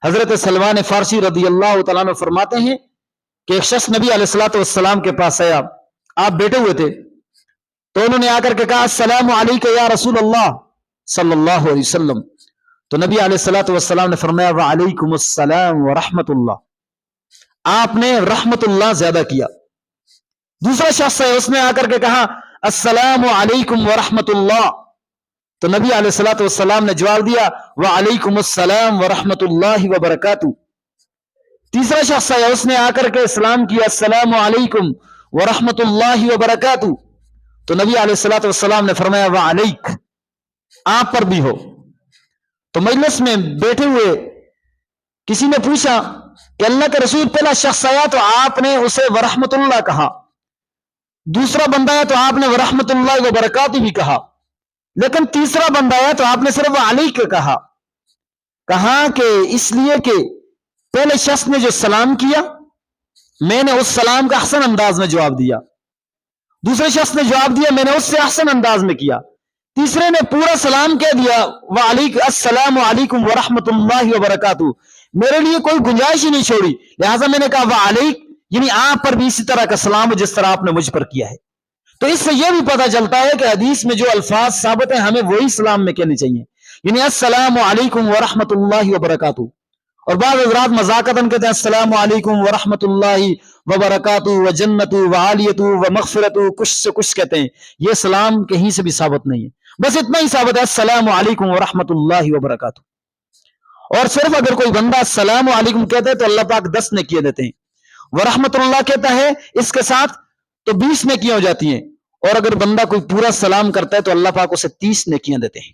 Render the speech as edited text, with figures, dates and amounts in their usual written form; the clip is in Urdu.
حضرت سلمان فارسی رضی اللہ تعالیٰ عنہ فرماتے ہیں کہ ایک شخص نبی علیہ الصلوۃ والسلام کے پاس آیا، آپ بیٹھے ہوئے تھے، تو انہوں نے آ کر کے کہا السلام علیک یا رسول اللہ صلی اللہ علیہ وسلم، تو نبی علیہ الصلوۃ والسلام نے فرمایا وعلیکم السلام ورحمۃ اللہ، آپ نے رحمت اللہ زیادہ کیا۔ دوسرا شخص ہے، اس نے آ کر کے کہا السلام علیکم ورحمۃ اللہ، تو نبی علیہ الصلوۃ والسلام نے جواب دیا وعلیکم السلام ورحمۃ اللہ وبرکاتہ۔ تیسرا شخص ہے، اس نے آ کر کے اسلام کیا السلام علیکم ورحمۃ اللہ وبرکاتہ، تو نبی علیہ الصلوۃ والسلام نے فرمایا وعلیک، آپ پر بھی ہو۔ تو مجلس میں بیٹھے ہوئے کسی نے پوچھا کہ اللہ کے رسول پہلا شخص آیا تو آپ نے اسے ورحمۃ اللہ کہا، دوسرا بندہ آیا تو آپ نے ورحمۃ اللہ وبرکاتہ بھی کہا، لیکن تیسرا بندہ آیا تو آپ نے صرف علیک کہا۔ کہا کہ اس لیے کہ پہلے شخص نے جو سلام کیا میں نے اس سلام کا احسن انداز میں جواب دیا، دوسرے شخص نے جواب دیا میں نے اس سے احسن انداز میں کیا، تیسرے نے پورا سلام کہہ دیا وعلیکم السلام علیکم ورحمۃ اللہ وبرکاتہ، میرے لیے کوئی گنجائش ہی نہیں چھوڑی، لہٰذا میں نے کہا وعلیک، یعنی آپ پر بھی اسی طرح کا سلام ہو جس طرح آپ نے مجھ پر کیا ہے۔ تو اس سے یہ بھی پتہ چلتا ہے کہ حدیث میں جو الفاظ ثابت ہیں ہمیں وہی سلام میں کہنے چاہیے، یعنی السلام علیکم ورحمۃ اللہ وبرکاتہ۔ اور بعض حضرات مذاکرتاً کہتے ہیں السلام علیکم ورحمۃ اللہ وبرکاتہ وجنت وعالیت ومغفرت، کچھ سے کچھ کہتے ہیں، یہ سلام کہیں سے بھی ثابت نہیں ہے، بس اتنا ہی ثابت ہے السلام علیکم ورحمۃ اللہ وبرکاتہ۔ اور صرف اگر کوئی بندہ السلام علیکم کہتا ہے تو اللہ پاک 10 نیکیاں دیتے ہیں، ورحمۃ اللہ کہتا ہے اس کے ساتھ تو 20 نیکیاں ہو جاتی ہیں، اور اگر بندہ کوئی پورا سلام کرتا ہے تو اللہ پاک اسے 30 نیکیاں دیتے ہیں۔